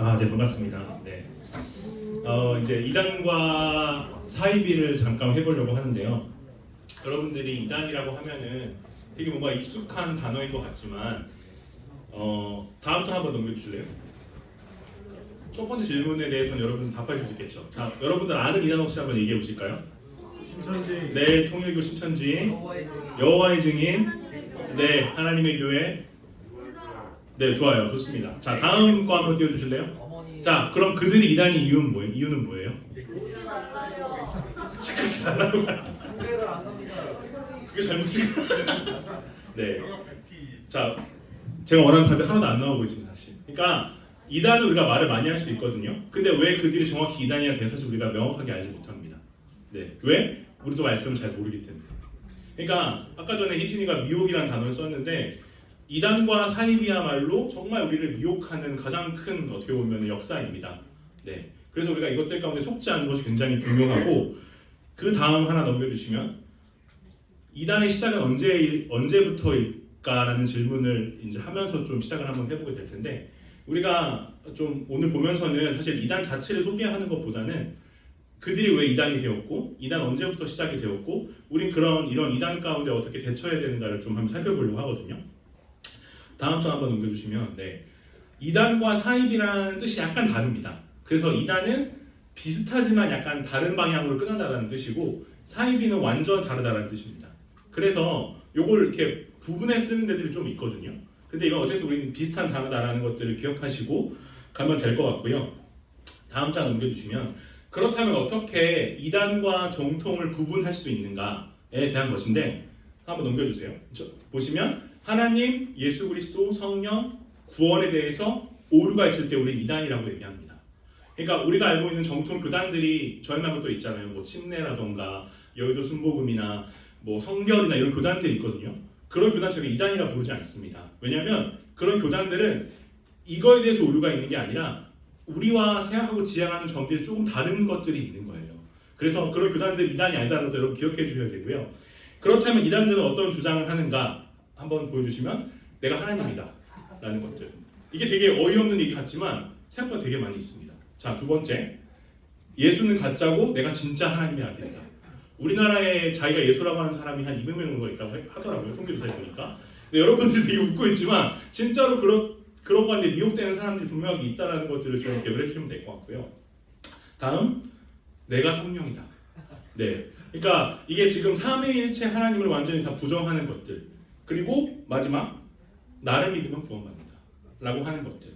네, 반갑습니다. 네. 이제 이단과 사이비를 잠깐 해보려고 하는데요. 여러분들이 이단이라고 하면은 되게 뭔가 익숙한 단어인 것 같지만, 다음 주 한번 넘겨주실래요? 첫 번째 질문에 대해서는 여러분 답하실 수 있겠죠. 자, 여러분들 아는 이단 혹시 한번 얘기해 보실까요? 신천지. 네, 통일교 신천지, 여호와의 증인, 네, 하나님의 교회. 네, 좋아요, 좋습니다. 자, 다음 거 한번 띄워주실래요? 자, 그럼 그들이 이단인 이유는 뭐예요? 치카치 달라고 교회를 안 갑니다. 그게 잘못인가? 네. 자, 제가 원하는 답이 하나도 안 나오고 있습니다, 사실. 그러니까 이단은 우리가 말을 많이 할 수 있거든요. 근데 왜 그들이 정확히 이단이냐 대해서 사실 우리가 명확하게 알지 못합니다. 네. 왜? 우리도 말씀을 잘 모르기 때문에. 그러니까 아까 전에 희진이가 미혹이라는 단어를 썼는데 이단과 사이비야말로 정말 우리를 미혹하는 가장 큰 어떻게 보면 역사입니다. 네. 그래서 우리가 이것들 가운데 속지 않는 것이 굉장히 중요하고 그 다음 하나 넘겨주시면 이단의 시작은 언제부터일까라는 질문을 이제 하면서 좀 시작을 한번 해보게 될 텐데 우리가 좀 오늘 보면서는 사실 이단 자체를 소개하는 것보다는 그들이 왜 이단이 되었고 이단 언제부터 시작이 되었고 우린 이런 이단 가운데 어떻게 대처해야 되는가를 좀 한번 살펴보려고 하거든요. 다음 장 한번 넘겨주시면 네. 이단과 사입이라는 뜻이 약간 다릅니다. 그래서 이단은 비슷하지만 약간 다른 방향으로 끝난다는 뜻이고 사입이는 완전 다르다는 뜻입니다. 그래서 요걸 이렇게 구분해 쓰는 데들이 좀 있거든요. 근데 이건 어쨌든 우리는 비슷한 단어다라는 것들을 기억하시고 가면 될 것 같고요. 다음 장 넘겨주시면 그렇다면 어떻게 이단과 정통을 구분할 수 있는가에 대한 것인데 한번 넘겨주세요. 보시면 하나님, 예수 그리스도, 성령, 구원에 대해서 오류가 있을 때 우리는 이단이라고 얘기합니다. 그러니까 우리가 알고 있는 정통 교단들이 저희 말고 또 있잖아요. 뭐 침례라던가 여의도 순복음이나 뭐 성결이나 이런 교단들이 있거든요. 그런 교단처럼 이단이라 부르지 않습니다. 왜냐하면 그런 교단들은 이거에 대해서 오류가 있는 게 아니라 우리와 생각하고 지향하는 점들이 조금 다른 것들이 있는 거예요. 그래서 그런 교단들이 이단이 아니다라는 것도 여러분 기억해 주셔야 되고요. 그렇다면 이단들은 어떤 주장을 하는가 한번 보여주시면 내가 하나님이다 라는 것들. 이게 되게 어이없는 얘기 같지만 생각보다 되게 많이 있습니다. 자, 두 번째, 예수는 가짜고 내가 진짜 하나님의 아들이다. 우리나라에 자기가 예수라고 하는 사람이 한 200명 정도 있다고 하더라고요. 통계조사에 보니까. 근데 여러분들 되게 웃고 있지만 진짜로 그런 건데 미혹되는 사람들이 분명히 있다는 것들을 좀 기억을 해주시면 될 것 같고요. 다음, 내가 성령이다. 네, 그러니까 이게 지금 삼위일체 하나님을 완전히 다 부정하는 것들. 그리고 마지막, 나를 믿으면 구원받는다 라고 하는 것들.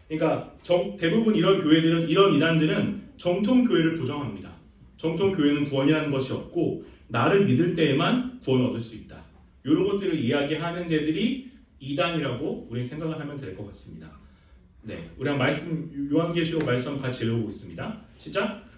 그러니까 대부분 이런 교회들은 이런 이단들은 정통 교회를 부정합니다. 정통 교회는 구원이라는 것이 없고 나를 믿을 때에만 구원을 얻을 수 있다. 이런 것들을 이야기하는 데들이 이단이라고 우리 생각을 하면 될 것 같습니다. 네, 우리 한 말씀 요한계시록 말씀 같이 읽어보겠습니다. 시작.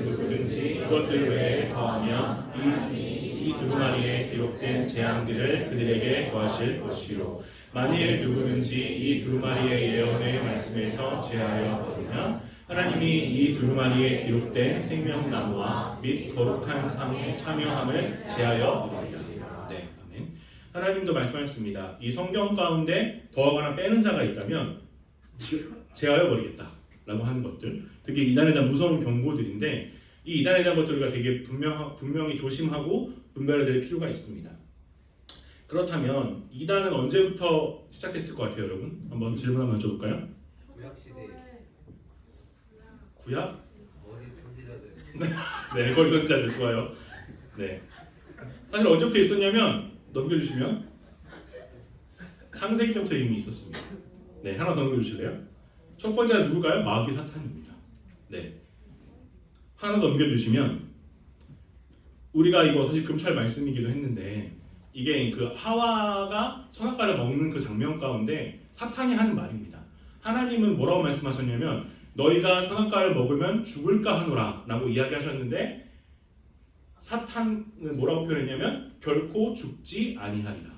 누구든지 이것들 외에 더하며 이 두루마리에 기록된 재앙들을 그들에게 더하실 것이요 만일 누구든지 이 두루마리의 예언의 말씀에서 제하여 버리면 하나님이 이 두루마리에 기록된 생명나무와 및 거룩한 상에 참여함을 제하여 버리리라. 네, 아멘. 하나님도 말씀하셨습니다. 이 성경 가운데 더하거나 빼는 자가 있다면 제하여 버리겠다라고 하는 것들. 되게 이단에 대한 무서운 경고들인데 이 이단에 대한 것들을 우리가 되게 분명히 조심하고 분별해야 될 필요가 있습니다. 그렇다면 이단은 언제부터 시작했을 것 같아요, 여러분? 한번 질문 한번 여쭤볼까요? 구약 시대. 구약? 어디 선지자들. 네, 거기 선지자들 좋아요. 네, 사실 언제부터 있었냐면 넘겨주시면 창세기부터 이미 있었습니다. 네, 하나 더 넘겨주실래요? 첫 번째는 누굴까요? 마귀 사탄입니다. 네, 하나 넘겨주시면 우리가 이거 사실 금철 말씀이기도 했는데 이게 그 하와가 선악과를 먹는 그 장면 가운데 사탄이 하는 말입니다. 하나님은 뭐라고 말씀하셨냐면 너희가 선악과를 먹으면 죽을까 하노라 라고 이야기하셨는데 사탄은 뭐라고 표현했냐면 결코 죽지 아니하리라.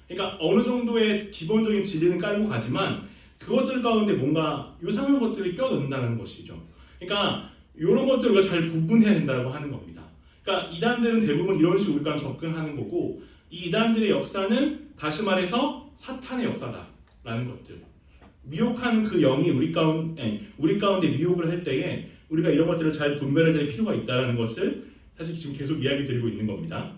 그러니까 어느 정도의 기본적인 진리는 깔고 가지만 그것들 가운데 뭔가 이상한 것들을 껴넣는다는 것이죠. 그러니까 이런 것들을 우리가 잘 구분해야 된다고 하는 겁니다. 그러니까 이단들은 대부분 이런 식으로 우리가 접근하는 거고 이 이단들의 역사는 다시 말해서 사탄의 역사다라는 것들. 미혹한 그 영이 우리 가운데 미혹을 할 때에 우리가 이런 것들을 잘 분별해야 될 필요가 있다는 것을 사실 지금 계속 이야기 드리고 있는 겁니다.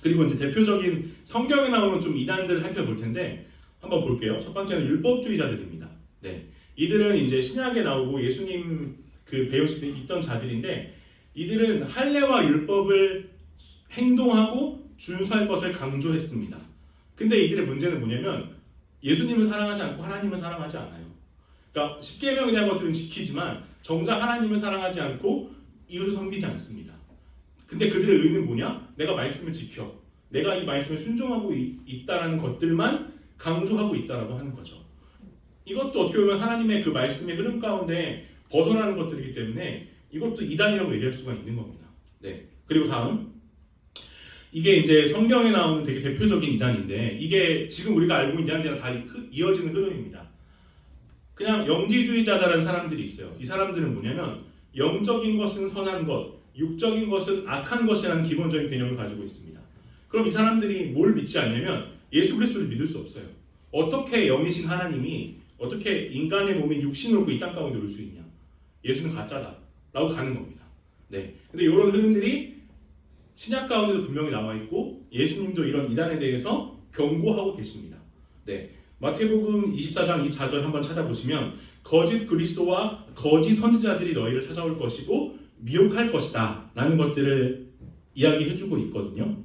그리고 이제 대표적인 성경에 나오는 좀 이단들을 살펴볼 텐데 한번 볼게요. 첫 번째는 율법주의자들입니다. 네, 이들은 이제 신약에 나오고 예수님 그 배우실 때 있던 자들인데 이들은 할례와 율법을 행동하고 준수할 것을 강조했습니다. 근데 이들의 문제는 뭐냐면 예수님을 사랑하지 않고 하나님을 사랑하지 않아요. 그러니까 십계명에 대한 것들은 지키지만 정작 하나님을 사랑하지 않고 이웃을 섬기지 않습니다. 근데 그들의 의는 뭐냐? 내가 말씀을 지켜. 내가 이 말씀에 순종하고 있다라는 것들만 강조하고 있다라고 하는 거죠. 이것도 어떻게 보면 하나님의 그 말씀의 흐름 가운데 벗어나는 것들이기 때문에 이것도 이단이라고 얘기할 수가 있는 겁니다. 네. 그리고 다음 이게 이제 성경에 나오는 되게 대표적인 이단인데 이게 지금 우리가 알고 있는 이단들이랑 다 이어지는 흐름입니다. 그냥 영지주의자다라는 사람들이 있어요. 이 사람들은 뭐냐면 영적인 것은 선한 것, 육적인 것은 악한 것이라는 기본적인 개념을 가지고 있습니다. 그럼 이 사람들이 뭘 믿지 않냐면 예수 그리스도를 믿을 수 없어요. 어떻게 영이신 하나님이 어떻게 인간의 몸인 육신을 얻고 이 땅 가운데 올 수 있냐? 예수는 가짜다 라고 가는 겁니다. 네. 근데 이런 흐름들이 신약 가운데도 분명히 나와 있고 예수님도 이런 이단에 대해서 경고하고 계십니다. 네. 마태복음 24장 24절 한번 찾아보시면 거짓 그리스도와 거짓 선지자들이 너희를 찾아올 것이고 미혹할 것이다 라는 것들을 이야기해주고 있거든요.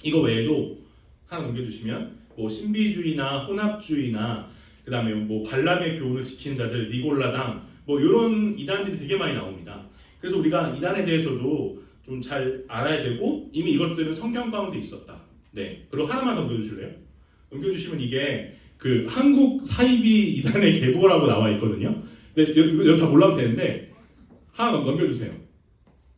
이거 외에도 하나 넘겨주시면 뭐 신비주의나 혼합주의나 그 다음에 뭐 발람의 교훈을 지킨 자들, 니골라당 뭐 이런 이단들이 되게 많이 나옵니다. 그래서 우리가 이단에 대해서도 좀 잘 알아야 되고 이미 이것들은 성경 가운데 있었다. 네. 그리고 하나만 더 넘겨주실래요? 넘겨주시면 이게 그 한국 사이비 이단의 계보라고 나와 있거든요. 근데 여기 다 몰라도 되는데 하나 넘겨주세요.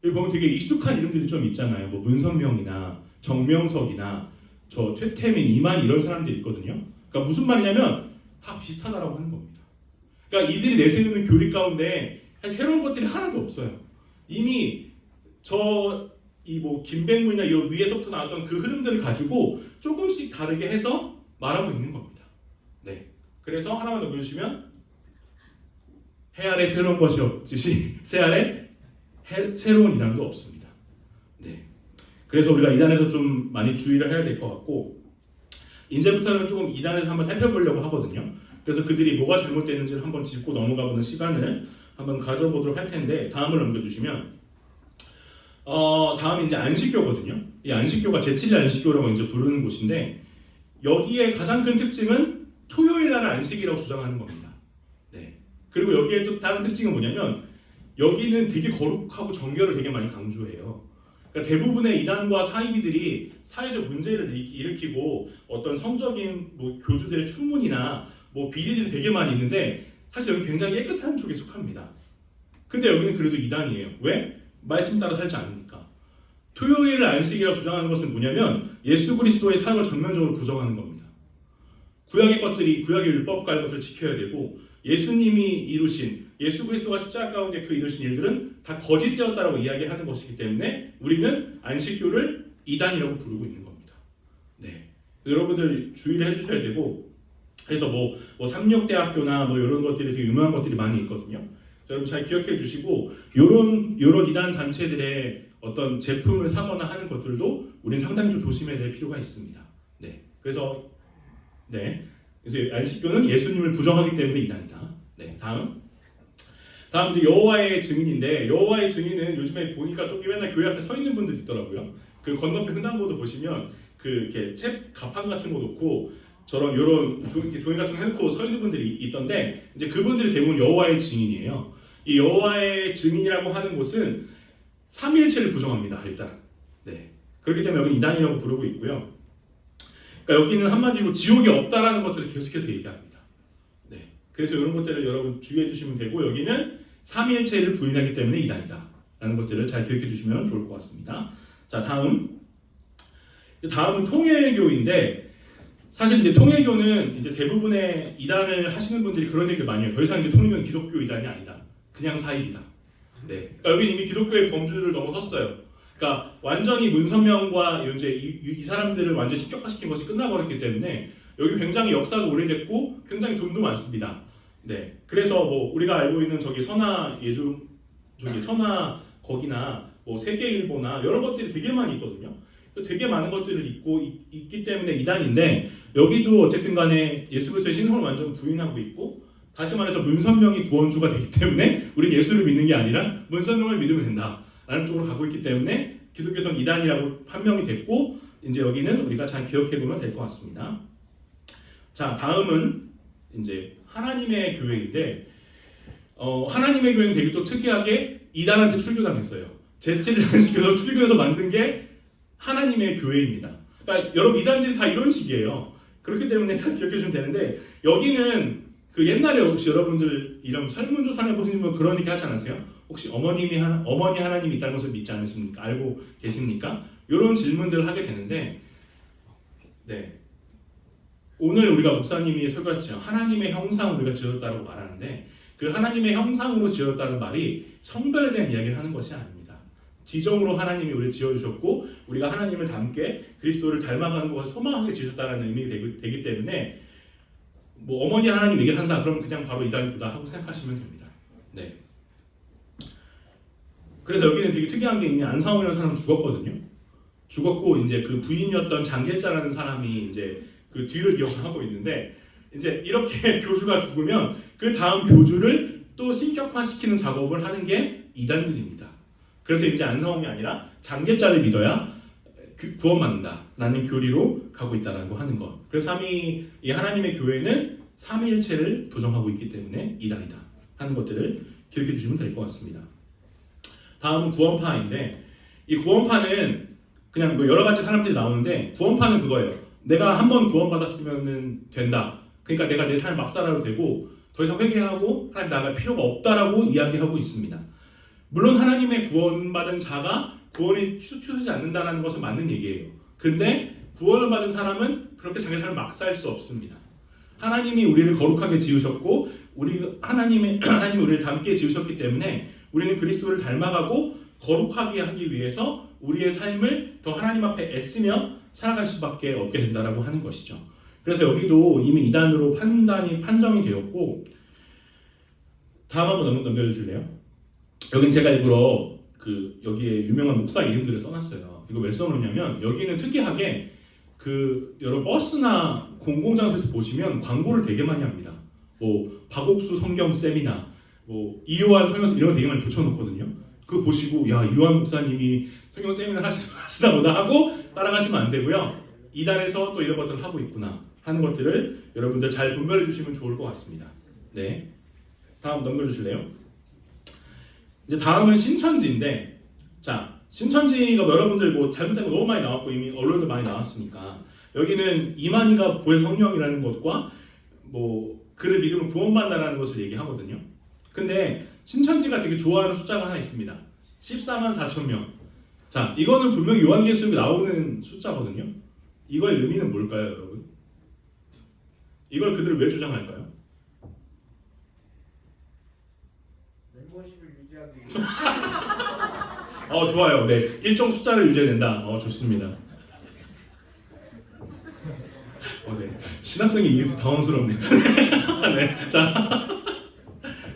여기 보면 되게 익숙한 이름들이 좀 있잖아요. 뭐 문선명이나 정명석이나 저 최태민, 이만 이런 사람들이 있거든요. 그러니까 무슨 말이냐면 다 비슷하다라고 하는 겁니다. 그러니까 이들이 내세우는 교리 가운데 새로운 것들이 하나도 없어요. 이미 이 뭐 김백문이나 이 위에서부터 나왔던 그 흐름들을 가지고 조금씩 다르게 해서 말하고 있는 겁니다. 네. 그래서 하나만 더 보여주시면 해 아래 새로운 것이 없듯이 새 아래 새로운 이단도 없습니다. 네. 그래서 우리가 이단에서 좀 많이 주의를 해야 될 것 같고 이제부터는 조금 이단에서 한번 살펴보려고 하거든요. 그래서 그들이 뭐가 잘못되는지를 한번 짚고 넘어가보는 시간을 한번 가져보도록 할 텐데 다음을 넘겨주시면 다음이 이제 안식교거든요. 이 안식교가 제7일 안식교라고 이제 부르는 곳인데 여기에 가장 큰 특징은 토요일 날 안식이라고 주장하는 겁니다. 네. 그리고 여기에 또 다른 특징은 뭐냐면 여기는 되게 거룩하고 정결을 되게 많이 강조해요. 그러니까 대부분의 이단과 사이비들이 사회적 문제를 일으키고 어떤 성적인 뭐 교주들의 추문이나 뭐 비리들이 되게 많이 있는데 사실 여기 굉장히 깨끗한 쪽에 속합니다. 근데 여기는 그래도 이단이에요. 왜? 말씀 따라 살지 않으니까. 토요일을 안식이라고 주장하는 것은 뭐냐면 예수 그리스도의 사역을 전면적으로 부정하는 겁니다. 구약의 율법과 이런 것을 지켜야 되고 예수님이 이루신 예수 그리스도가 십자가 가운데 그 이루신 일들은 다 거짓되었다라고 이야기하는 것이기 때문에 우리는 안식교를 이단이라고 부르고 있는 겁니다. 네, 여러분들 주의를 해주셔야 되고 그래서 뭐 삼육대학교나 뭐 이런 것들이 되게 유명한 것들이 많이 있거든요. 여러분 잘 기억해 주시고 요런 이단 단체들의 어떤 제품을 사거나 하는 것들도 우리는 상당히 좀 조심해야 될 필요가 있습니다. 네, 그래서 안식교는 예수님을 부정하기 때문에 이단이다. 네, 다음 이제 여호와의 증인인데 여호와의 증인은 요즘에 보니까 좀 맨날 교회 앞에 서 있는 분들 있더라고요. 그 건너편 횡단보도 보시면 그 이렇게 책 가판 같은 거 놓고 저런 요런 종이 같은 거 해놓고 서 있는 분들이 있던데 이제 그분들이 대부분 여호와의 증인이에요. 이 여호와의 증인이라고 하는 곳은 삼위일체를 부정합니다. 일단 네, 그렇기 때문에 여기 이단이라고 부르고 있고요. 그러니까 여기는 한마디로 지옥이 없다라는 것들을 계속해서 얘기합니다. 네, 그래서 이런 것들을 여러분 주의해 주시면 되고 여기는 삼위일체를 부인하기 때문에 이단이다 라는 것들을 잘 기억해 주시면 좋을 것 같습니다. 자, 다음은 통일교인데 사실 이제 통일교는 이제 대부분의 이단을 하시는 분들이 그런 얘기를 많이 해요. 더 이상 이제 통일교는 기독교 이단이 아니다. 그냥 사입이다. 네, 그러니까 여기 이미 기독교의 범주를 넘어섰어요. 그러니까 완전히 문선명과 이제 이 사람들을 완전히 신격화시킨 것이 끝나버렸기 때문에 여기 굉장히 역사가 오래됐고 굉장히 돈도 많습니다. 네, 그래서 뭐 우리가 알고 있는 저기 선화 예주 저기 선화 거기나 뭐 세계일보나 이런 것들이 되게 많이 있거든요. 되게 많은 것들을 있기 때문에 이단인데 여기도 어쨌든 간에 예수 그리스도의 신성을 완전 부인하고 있고 다시 말해서 문선명이 구원주가 되기 때문에 우리 예수를 믿는 게 아니라 문선명을 믿으면 된다라는 쪽으로 가고 있기 때문에 기독교에서는 이단이라고 판명이 됐고 이제 여기는 우리가 잘 기억해 보면 될 것 같습니다. 자, 다음은 이제 하나님의 교회인데 하나님의 교회는 되게 또 특이하게 이단한테 출교당했어요. 제치를 시켜서 출교해서 만든 게 하나님의 교회입니다. 그러니까 여러분 이단들이 다 이런 식이에요. 그렇기 때문에 잘 기억해 주시면 되는데 여기는 그 옛날에 혹시 여러분들 이런 설문조사를 보시는 분 그런 얘기 하지 않으세요? 혹시 어머니 하나님이 있다는 것을 믿지 않으십니까? 알고 계십니까? 이런 질문들을 하게 되는데 네. 오늘 우리가 목사님이 설교하셨죠. 하나님의 형상으로 우리가 지었다고 말하는데 그 하나님의 형상으로 지었다는 말이 성별에 대한 이야기를 하는 것이 아닙니다. 지정으로 하나님이 우리를 지어주셨고 우리가 하나님을 닮게 그리스도를 닮아가는 것을 소망하게 지으셨다는 의미가 되기 때문에 뭐 어머니 하나님 얘기를 한다 그러면 그냥 바로 이단이구나 하고 생각하시면 됩니다. 네. 그래서 여기는 되게 특이한 게 있냐 안상호라는 사람은 죽었거든요. 죽었고 이제 그 부인이었던 장계자라는 사람이 이제 그 뒤를 이어가고 있는데 이제 이렇게 교주가 죽으면 그 다음 교주를 또 신격화시키는 작업을 하는 게 이단들입니다. 그래서 이제 안성홍이 아니라 장계자를 믿어야 구원받는다라는 교리로 가고 있다라고 하는 것. 그래서 이 하나님의 교회는 삼위일체를 부정하고 있기 때문에 이단이다 하는 것들을 기억해 주시면 될 것 같습니다. 다음은 구원파인데 이 구원파는 그냥 뭐 여러 가지 사람들이 나오는데 구원파는 그거예요. 내가 한번 구원받았으면 된다. 그러니까 내가 내 삶을 막 살아도 되고 더 이상 회개하고 하나님 나갈 필요가 없다라고 이야기하고 있습니다. 물론 하나님의 구원받은 자가 구원이 추추되지 않는다는 것은 맞는 얘기예요. 근데 구원을 받은 사람은 그렇게 자기 삶을 막 살 수 없습니다. 하나님이 우리를 거룩하게 지으셨고 하나님이 우리를 닮게 지으셨기 때문에 우리는 그리스도를 닮아가고 거룩하게 하기 위해서 우리의 삶을 더 하나님 앞에 애쓰며 살아갈 수밖에 없게 된다라고 하는 것이죠. 그래서 여기도 이미 이단으로 판정이 되었고 다음 한번 넘겨주실래요? 여긴 제가 일부러 여기에 유명한 목사 이름들을 써놨어요. 이거 왜 써놓냐면 여기는 특이하게 여러분 버스나 공공장소에서 보시면 광고를 되게 많이 합니다. 뭐 박옥수 성경 세미나, 뭐 이요한 성경 이런 거 되게 많이 붙여놓거든요. 그거 보시고 야 이요한 목사님이 성경 세미나 하시나 보다 하고 따라가시면 안 되고요. 이단에서 또 이런 것들을 하고 있구나 하는 것들을 여러분들 잘 분별해 주시면 좋을 것 같습니다. 네, 다음 넘겨주실래요? 이제 다음은 신천지인데, 자 신천지가 여러분들 뭐 잘못된 거 너무 많이 나왔고 이미 언론도 많이 나왔으니까 여기는 이만희가 보혜 성령이라는 것과 뭐 그를 믿으면 구원받는다는 것을 얘기하거든요. 근데 신천지가 되게 좋아하는 숫자가 하나 있습니다. 14만 4천 명. 자 이거는 분명히 요한계시록에 나오는 숫자거든요. 이거의 의미는 뭘까요, 여러분? 이걸 그들은 왜 주장할까요? 멤버십을 유지하기 위해. 좋아요. 네, 일정 숫자를 유지해야 된다. 좋습니다. 네, 신학생이 이게 당황스럽네요. 네,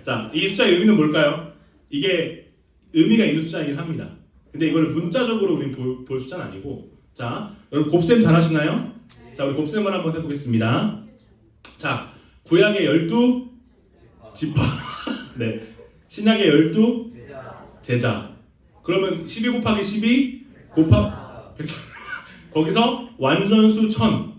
자, 이 숫자의 의미는 뭘까요? 이게 의미가 있는 숫자이긴 합니다. 근데 이걸 문자적으로 우리 볼 숫자는 아니고, 자, 여러분 곱셈 잘하시나요? 자, 우리 곱셈을 한번 해보겠습니다. 자, 구약의 12지파, 네, 신약의 12 제자. 그러면 12 곱하기 12 곱하기 100, 거기서 완전수 1000.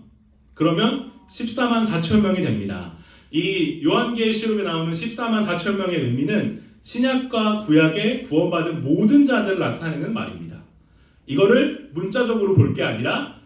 그러면 14만 4천 명이 됩니다. 이 요한계시록에 나오는 14만 4천 명의 의미는 신약과 구약에 구원받은 모든 자들을 나타내는 말입니다. 이거를 문자적으로 볼 게 아니라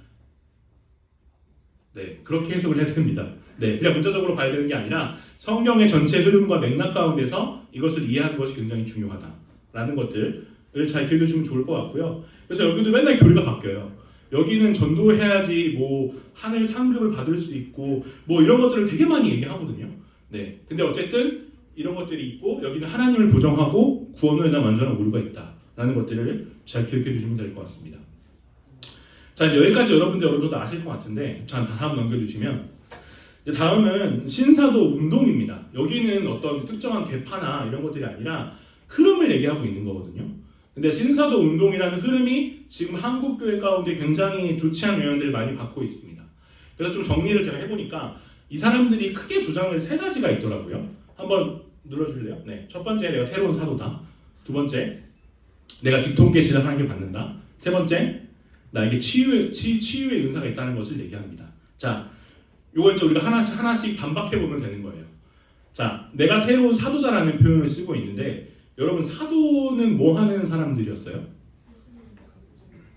네, 그렇게 해석을 해야 됩니다. 네, 그냥 문자적으로 봐야 되는 게 아니라 성경의 전체 흐름과 맥락 가운데서 이것을 이해하는 것이 굉장히 중요하다라는 것들을 잘 기억해주시면 좋을 것 같고요. 그래서 여기도 맨날 교리가 바뀌어요. 여기는 전도해야지 뭐 하늘 상급을 받을 수 있고 뭐 이런 것들을 되게 많이 얘기하거든요. 네, 근데 어쨌든 이런 것들이 있고 여기는 하나님을 부정하고 구원을 위한 완전한 오류가 있다 라는 것들을 잘 기억해 주시면 될 것 같습니다. 자, 이제 여기까지 여러분들 어느 정도 아실 것 같은데, 자, 다음 넘겨주시면, 이제 다음은 신사도 운동입니다. 여기는 어떤 특정한 계파나 이런 것들이 아니라 흐름을 얘기하고 있는 거거든요. 근데 신사도 운동이라는 흐름이 지금 한국 교회 가운데 굉장히 좋지 않은 영향들을 많이 받고 있습니다. 그래서 좀 정리를 제가 해보니까 이 사람들이 크게 주장을 세 가지가 있더라고요. 한번 눌러줄래요? 네, 첫 번째 내가 새로운 사도다. 두 번째 내가 뒷통계시를 하나님께 받는다. 세 번째 나에게 치유의 은사가 있다는 것을 얘기합니다. 자, 요거 이제 우리가 하나씩 반박해 보면 되는 거예요. 자, 내가 새로운 사도다라는 표현을 쓰고 있는데 여러분 사도는 뭐 하는 사람들이었어요?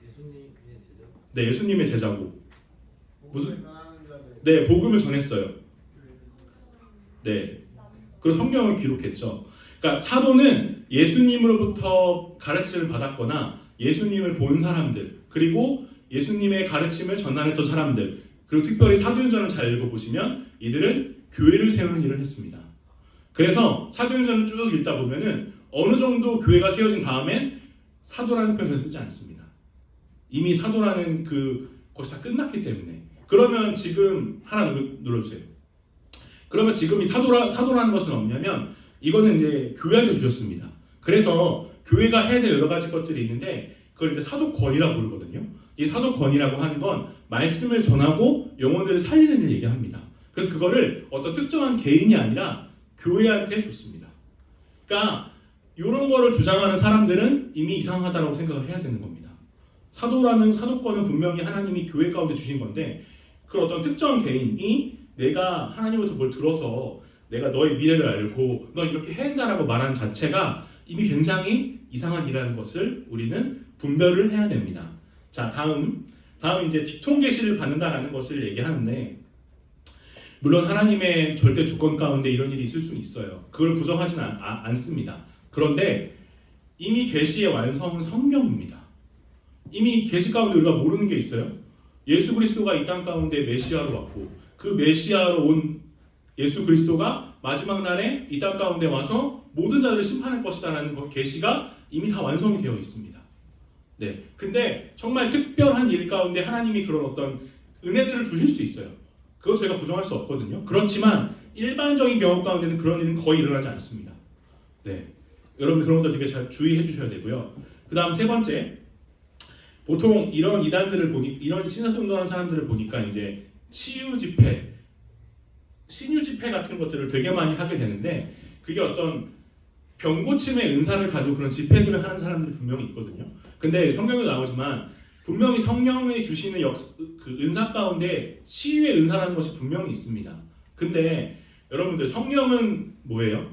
예수님 그의 제자. 네, 예수님의 제자고. 무슨? 전하는 자들. 네, 복음을 전했어요. 네, 그리고 성경을 기록했죠. 그러니까 사도는 예수님으로부터 가르침을 받았거나 예수님을 본 사람들, 그리고 예수님의 가르침을 전하는 사람들, 그리고 특별히 사도행전을 잘 읽어보시면 이들은 교회를 세우는 일을 했습니다. 그래서 사도행전을 쭉 읽다 보면은 어느 정도 교회가 세워진 다음엔 사도라는 표현을 쓰지 않습니다. 이미 사도라는 것이 다 끝났기 때문에. 그러면 지금 하나 눌러주세요. 그러면 지금 이 사도라는 것은 없냐면 이거는 이제 교회한테 주셨습니다. 그래서 교회가 해야 될 여러 가지 것들이 있는데 그걸 이제 사도권이라고 부르거든요. 이 사도권이라고 하는 건 말씀을 전하고 영혼들을 살리는 일 얘기합니다. 그래서 그거를 어떤 특정한 개인이 아니라 교회한테 줬습니다. 그러니까 이런 거를 주장하는 사람들은 이미 이상하다고 생각을 해야 되는 겁니다. 사도권은 분명히 하나님이 교회 가운데 주신 건데 그 어떤 특정 개인이 내가 하나님으로부터 뭘 들어서 내가 너의 미래를 알고 너 이렇게 해야 한다라고 말하는 자체가 이미 굉장히 이상한 일이라는 것을 우리는 분별을 해야 됩니다. 자, 다음 이제 뒷통계시를 받는다라는 것을 얘기하는데 물론 하나님의 절대 주권 가운데 이런 일이 있을 수는 있어요. 그걸 부정하지는 않습니다. 그런데 이미 계시의 완성은 성경입니다. 이미 계시 가운데 우리가 모르는 게 있어요. 예수 그리스도가 이 땅 가운데 메시아로 왔고 그 메시아로 온 예수 그리스도가 마지막 날에 이 땅 가운데 와서 모든 자들을 심판할 것이다라는 계시가 이미 다 완성이 되어 있습니다. 네, 근데 정말 특별한 일 가운데 하나님이 그런 어떤 은혜들을 주실 수 있어요. 그거 제가 부정할 수 없거든요. 그렇지만 일반적인 경우 가운데는 그런 일은 거의 일어나지 않습니다. 네, 여러분 그런 것도 되게 잘 주의해 주셔야 되고요. 그 다음 세 번째, 보통 이런 이단들을 이런 신사운동하는 사람들을 보니까 이제 치유 집회, 신유 집회 같은 것들을 되게 많이 하게 되는데 그게 어떤 병 고침의 은사를 가지고 그런 집회들을 하는 사람들이 분명히 있거든요. 근데 성경에 나오지만 분명히 성령이 주시는 그 은사 가운데 치유의 은사라는 것이 분명히 있습니다. 근데 여러분들 성령은 뭐예요?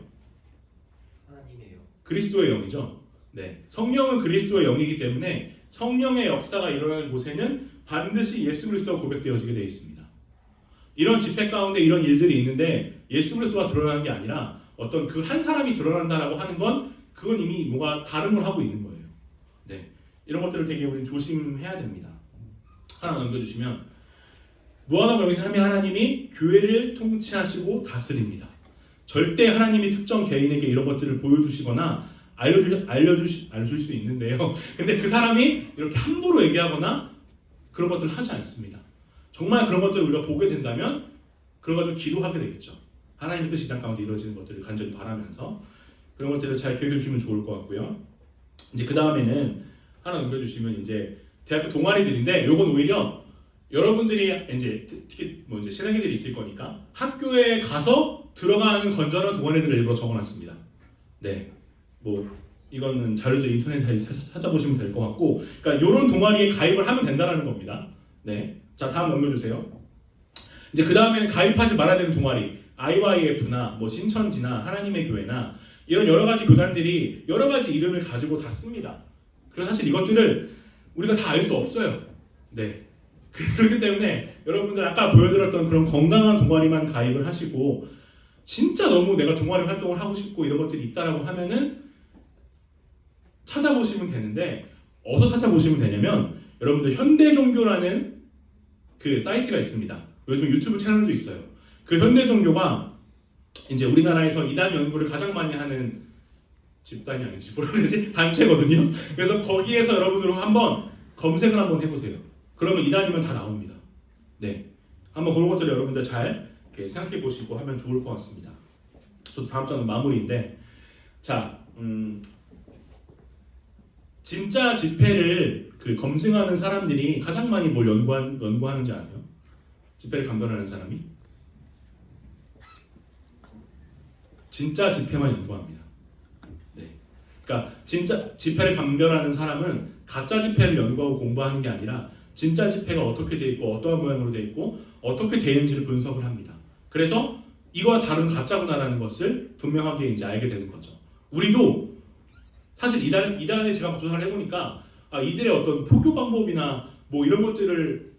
하나님이에요. 그리스도의 영이죠. 네, 성령은 그리스도의 영이기 때문에 성령의 역사가 일어나는 곳에는 반드시 예수 그리스도가 고백되어지게 되어 있습니다. 이런 집회 가운데 이런 일들이 있는데 예수 그리스도가 드러나는 게 아니라 어떤 그 한 사람이 드러난다라고 하는 건 그건 이미 뭐가 다른 걸 하고 있는 거예요. 네, 이런 것들을 되게 우리는 조심해야 됩니다. 하나 넘겨주시면 무한하고 영생하신 하나님이 교회를 통치하시고 다스립니다. 절대 하나님이 특정 개인에게 이런 것들을 보여주시거나 알려줄 수 있는데요. 근데 그 사람이 이렇게 함부로 얘기하거나 그런 것들을 하지 않습니다. 정말 그런 것들을 우리가 보게 된다면 그런 것을 기도하게 되겠죠. 하나님의 뜻이 이 땅 가운데 이루어지는 것들을 간절히 바라면서 그런 것들을 잘 기억해 주시면 좋을 것 같고요. 이제 그 다음에는 하나 넘겨주시면 이제 대학교 동아리들인데 요건 오히려 여러분들이 이제 특히 뭐 이제 신학기들이 있을 거니까 학교에 가서 들어가는 건전한 동아리들을 일부러 적어놨습니다. 네, 뭐 이거는 자료들 인터넷에 찾아보시면 될 것 같고, 그러니까 이런 동아리에 가입을 하면 된다라는 겁니다. 네, 자 다음 넘겨주세요. 이제 그 다음에는 가입하지 말아야 되는 동아리, IYF나 뭐 신천지나 하나님의 교회나 이런 여러 가지 교단들이 여러 가지 이름을 가지고 다 씁니다. 그래서 사실 이것들을 우리가 다 알 수 없어요. 네. 그렇기 때문에 여러분들 아까 보여드렸던 그런 건강한 동아리만 가입을 하시고 진짜 너무 내가 동아리 활동을 하고 싶고 이런 것들이 있다라고 하면은 찾아보시면 되는데 어디서 찾아보시면 되냐면 여러분들 현대종교라는 그 사이트가 있습니다. 요즘 유튜브 채널도 있어요. 그 현대종교가 이제 우리나라에서 이단 연구를 가장 많이 하는 집단이 아니지 뭐라 그러지? 단체거든요. 그래서 거기에서 여러분들은 한번 검색을 한번 해보세요. 그러면 이단이면 다 나옵니다. 네, 한번 그런 것들을 여러분들 잘 이렇게 생각해 보시고 하면 좋을 것 같습니다. 또 다음 장은 마무리인데, 자, 진짜 집회를 그 검증하는 사람들이 가장 많이 뭘 연구하는지 아세요? 집회를 감별하는 사람이 진짜 집회만 연구합니다. 네, 그러니까 진짜 집회를 감별하는 사람은 가짜 집회를 연구하고 공부하는 게 아니라 진짜 집회가 어떻게 돼 있고 어떠한 모양으로 돼 있고 어떻게 되는지를 분석을 합니다. 그래서 이거와 다른 가짜구나라는 것을 분명하게 이제 알게 되는 거죠. 우리도 사실 이단에 제가 조사를 해보니까 이들의 어떤 포교 방법이나 뭐 이런 것들을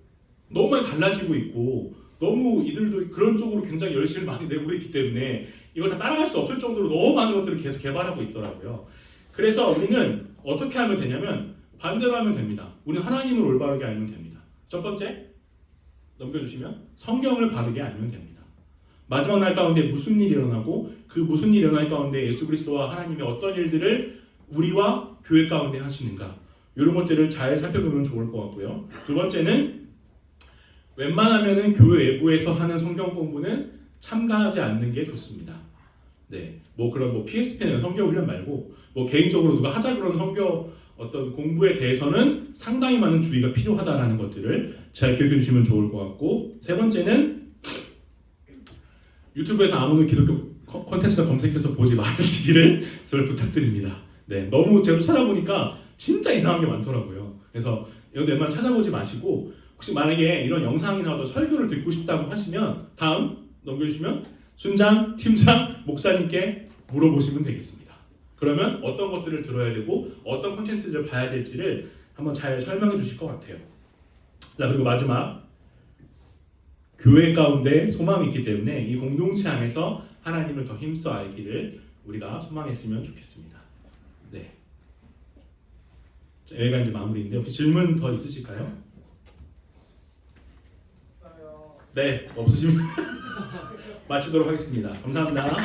너무 많이 달라지고 있고 너무 이들도 그런 쪽으로 굉장히 열심히 많이 내고 있기 때문에 이걸 다 따라갈 수 없을 정도로 너무 많은 것들을 계속 개발하고 있더라고요. 그래서 우리는 어떻게 하면 되냐면 반대로 하면 됩니다. 우리는 하나님을 올바르게 알면 됩니다. 첫 번째, 넘겨주시면 성경을 바르게 알면 됩니다. 마지막 날 가운데 무슨 일이 일어나고 그 무슨 일이 일어날 가운데 예수 그리스도와 하나님의 어떤 일들을 우리와 교회 가운데 하시는가, 이런 것들을 잘 살펴보면 좋을 것 같고요. 두 번째는 웬만하면은 교회 외부에서 하는 성경 공부는 참가하지 않는 게 좋습니다. 네, 뭐 그런 뭐 PSP는 성경 훈련 말고 뭐 개인적으로 누가 하자 그런 성경 어떤 공부에 대해서는 상당히 많은 주의가 필요하다라는 것들을 잘 기억해 주시면 좋을 것 같고, 세 번째는 유튜브에서 아무런 기독교 콘텐츠나 검색해서 보지 마시기를 저를 부탁드립니다. 네, 너무 제가 찾아보니까 진짜 이상한 게 많더라고요. 그래서 여기 웬만하면 찾아보지 마시고, 혹시 만약에 이런 영상이나 어떤 설교를 듣고 싶다고 하시면 다음 넘겨주시면 순장, 팀장, 목사님께 물어보시면 되겠습니다. 그러면 어떤 것들을 들어야 되고 어떤 콘텐츠를 봐야 될지를 한번 잘 설명해 주실 것 같아요. 자, 그리고 마지막, 교회 가운데 소망이 있기 때문에 이 공동체 안에서 하나님을 더 힘써 알기를 우리가 소망했으면 좋겠습니다. 네, 자, 여기가 이제 마무리인데 혹시 질문 더 있으실까요? 네, 없으시면 마치도록 하겠습니다. 감사합니다.